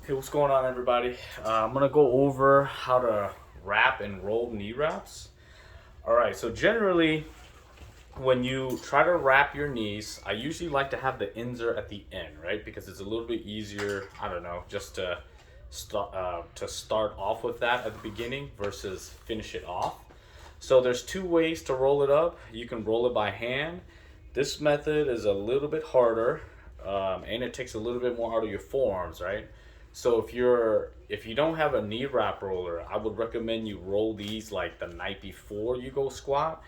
Hey, what's going on, everybody? I'm gonna go over how to wrap and roll knee wraps. All right, so generally, when you try to wrap your knees, I usually like to have the insert at the end, right? Because it's a little bit easier. I don't know, just to start off with that at the beginning versus finish it off. So there's two ways to roll it up. You can roll it by hand. This method is a little bit harder, and it takes a little bit more out of your forearms, right? So if you don't have a knee wrap roller, I would recommend you roll these like the night before you go squat.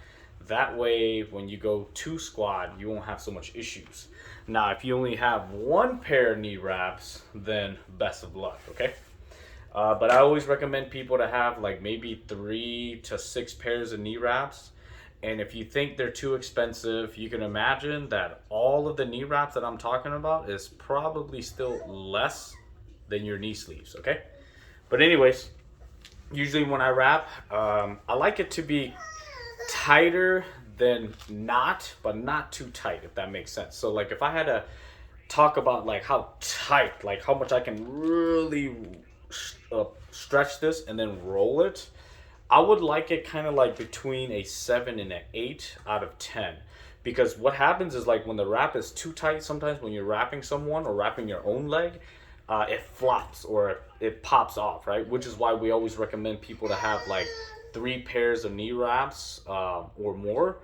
That way, when you go to squat, you won't have so much issues. Now, if you only have one pair of knee wraps, then best of luck, okay? But I always recommend people to have like maybe 3 to 6 pairs of knee wraps. And if you think they're too expensive, you can imagine that all of the knee wraps that I'm talking about is probably still less than your knee sleeves, okay? But anyways, usually when I wrap, I like it to be tighter than not, but not too tight, if that makes sense. So like if I had to talk about like how tight, like how much I can really stretch this and then roll it, I would like it kind of like between a 7 and an 8 out of 10. Because what happens is like when the wrap is too tight, sometimes when you're wrapping someone or wrapping your own leg, it flops or it pops off, right? Which is why we always recommend people to have like 3 pairs of knee wraps or more.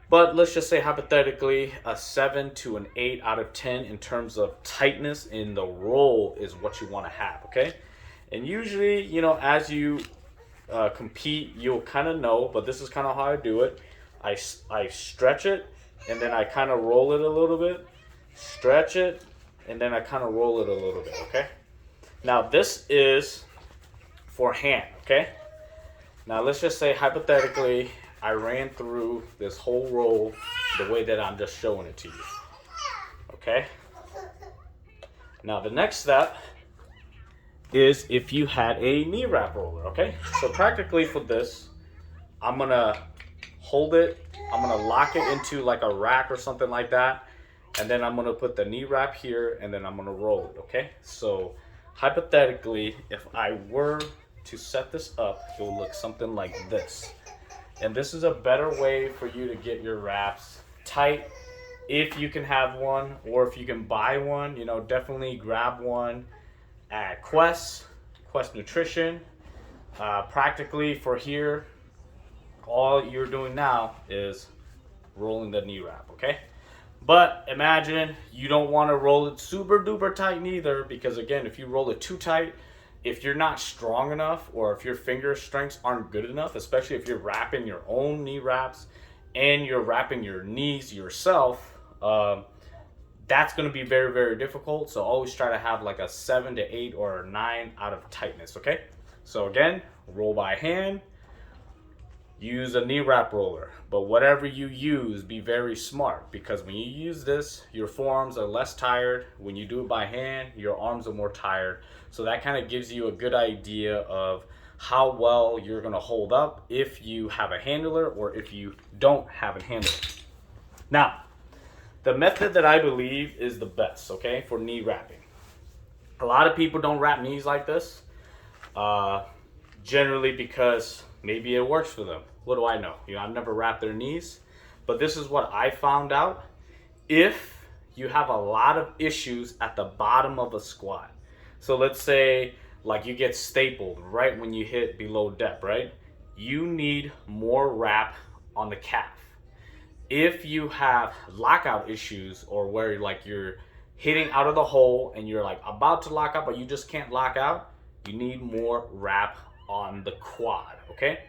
But let's just say hypothetically, a 7 to an 8 out of 10 in terms of tightness in the roll is what you want to have, okay? And usually, as you compete, you'll kind of know, but this is kind of how I do it. I stretch it and then I kind of roll it a little bit, stretch it, and then I kind of roll it a little bit, okay? Now, this is for hand, okay? Now, let's just say hypothetically, I ran through this whole roll the way that I'm just showing it to you, okay? Now, the next step is if you had a knee wrap roller, okay? So practically for this, I'm gonna hold it, I'm gonna lock it into like a rack or something like that, and then I'm gonna put the knee wrap here, and then I'm gonna roll it, okay? So hypothetically, if I were to set this up, it will look something like this. And this is a better way for you to get your wraps tight if you can have one, or if you can buy one, definitely grab one at Quest Nutrition. Practically for here, all you're doing now is rolling the knee wrap, okay? But imagine you don't want to roll it super duper tight neither, because again, if you roll it too tight, if you're not strong enough or if your finger strengths aren't good enough, especially if you're wrapping your own knee wraps and you're wrapping your knees yourself, that's going to be very, very difficult. So always try to have like a 7 to 8 or a 9 out of tightness, okay? So again, roll by hand, use a knee wrap roller. But whatever you use, be very smart, because when you use this, your forearms are less tired. When you do it by hand, your arms are more tired. So that kind of gives you a good idea of how well you're going to hold up if you have a handler or if you don't have a handler. Now, the method that I believe is the best, okay, for knee wrapping. A lot of people don't wrap knees like this, generally because maybe it works for them. What do I know? I've never wrapped their knees, but this is what I found out. If you have a lot of issues at the bottom of a squat, so let's say like you get stapled right when you hit below depth, right? You need more wrap on the calf. If you have lockout issues, or where like you're hitting out of the hole and you're like about to lock out but you just can't lock out, you need more wrap on the quad, okay?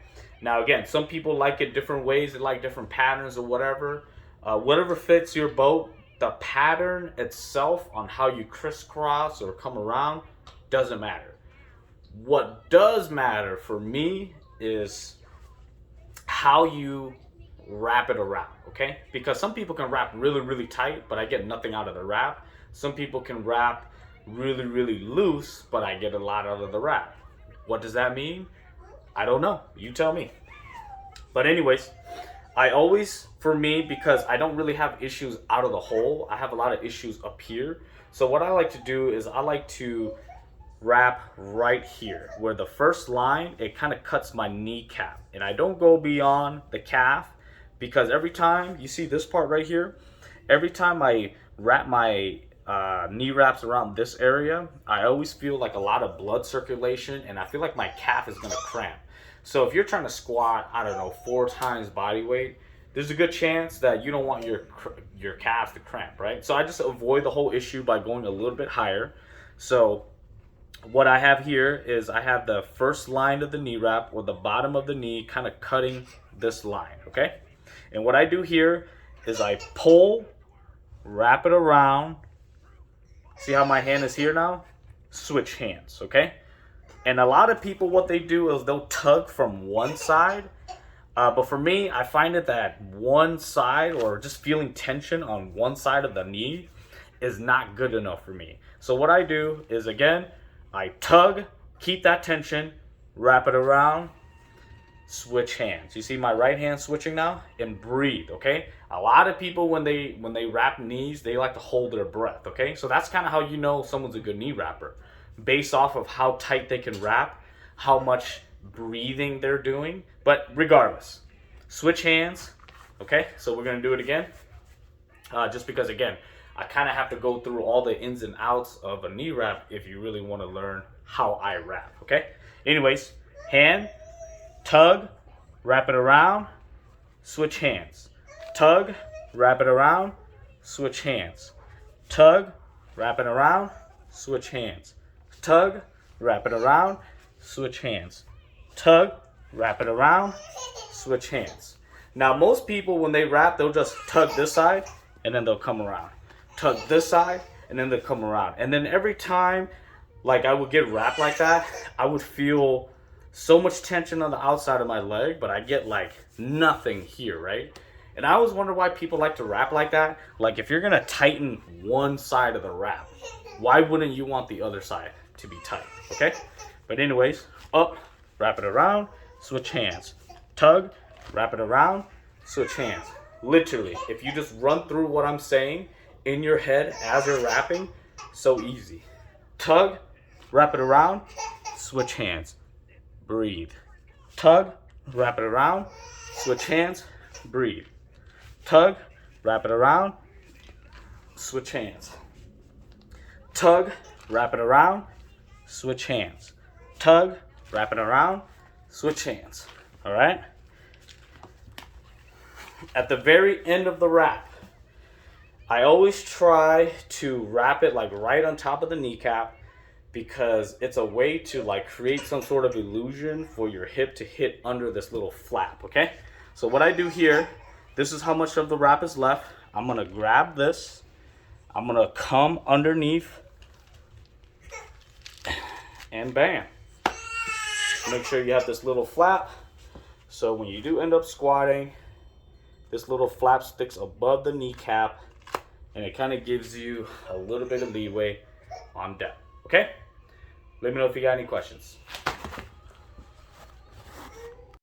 Now again, some people like it different ways, they like different patterns or whatever. Whatever fits your boat. The pattern itself on how you crisscross or come around doesn't matter. What does matter for me is how you wrap it around, okay? Because some people can wrap really, really tight, but I get nothing out of the wrap. Some people can wrap really, really loose, but I get a lot out of the wrap. What does that mean? I don't know. You tell me. But anyways, I always, for me, because I don't really have issues out of the hole, I have a lot of issues up here. So what I like to do is I like to wrap right here where the first line, it kind of cuts my kneecap, and I don't go beyond the calf, because every time you see this part right here, every time I wrap my knee wraps around this area, I always feel like a lot of blood circulation, and I feel like my calf is gonna cramp. So if you're trying to squat, I don't know, 4 times body weight, there's a good chance that you don't want your calves to cramp, right? So I just avoid the whole issue by going a little bit higher. So what I have here is I have the first line of the knee wrap, or the bottom of the knee, kind of cutting this line, okay? And what I do here is I pull, wrap it around. See how my hand is here now? Switch hands, okay? And a lot of people, what they do is they'll tug from one side. But for me, I find it that one side, or just feeling tension on one side of the knee, is not good enough for me. So what I do is, again, I tug, keep that tension, wrap it around, switch hands. You see my right hand switching now? And breathe, okay? A lot of people, when they wrap knees, they like to hold their breath, okay? So that's kind of how you know someone's a good knee wrapper, based off of how tight they can wrap, how much breathing they're doing. But regardless, switch hands, okay? So we're gonna do it again, just because, again, I kind of have to go through all the ins and outs of a knee wrap if you really want to learn how I wrap, okay? Anyways, hand, tug, wrap it around, switch hands. Tug, wrap it around, switch hands. Tug, wrap it around, switch hands. Tug, wrap it around, switch hands. Tug, wrap it around, switch hands. Now, most people, when they wrap, they'll just tug this side, and then they'll come around. Tug this side, and then they'll come around. And then every time, like, I would get wrapped like that, I would feel so much tension on the outside of my leg, but I get, like, nothing here, right? And I always wonder why people like to wrap like that. Like, if you're gonna tighten one side of the wrap, why wouldn't you want the other side to be tight, okay? But anyways, up, wrap it around, switch hands. Tug, wrap it around, switch hands. Literally, if you just run through what I'm saying in your head as you're wrapping, so easy. Tug, wrap it around, switch hands, breathe. Tug, wrap it around, switch hands, breathe. Tug, wrap it around, switch hands. Tug, wrap it around, switch hands. Tug, wrap it around, switch hands. All right? At the very end of the wrap, I always try to wrap it like right on top of the kneecap, because it's a way to like create some sort of illusion for your hip to hit under this little flap, okay? So what I do here, this is how much of the wrap is left. I'm gonna grab this, I'm gonna come underneath, and bam. Make sure you have this little flap, so when you do end up squatting, this little flap sticks above the kneecap, and it kind of gives you a little bit of leeway on depth, okay? Let me know if you got any questions.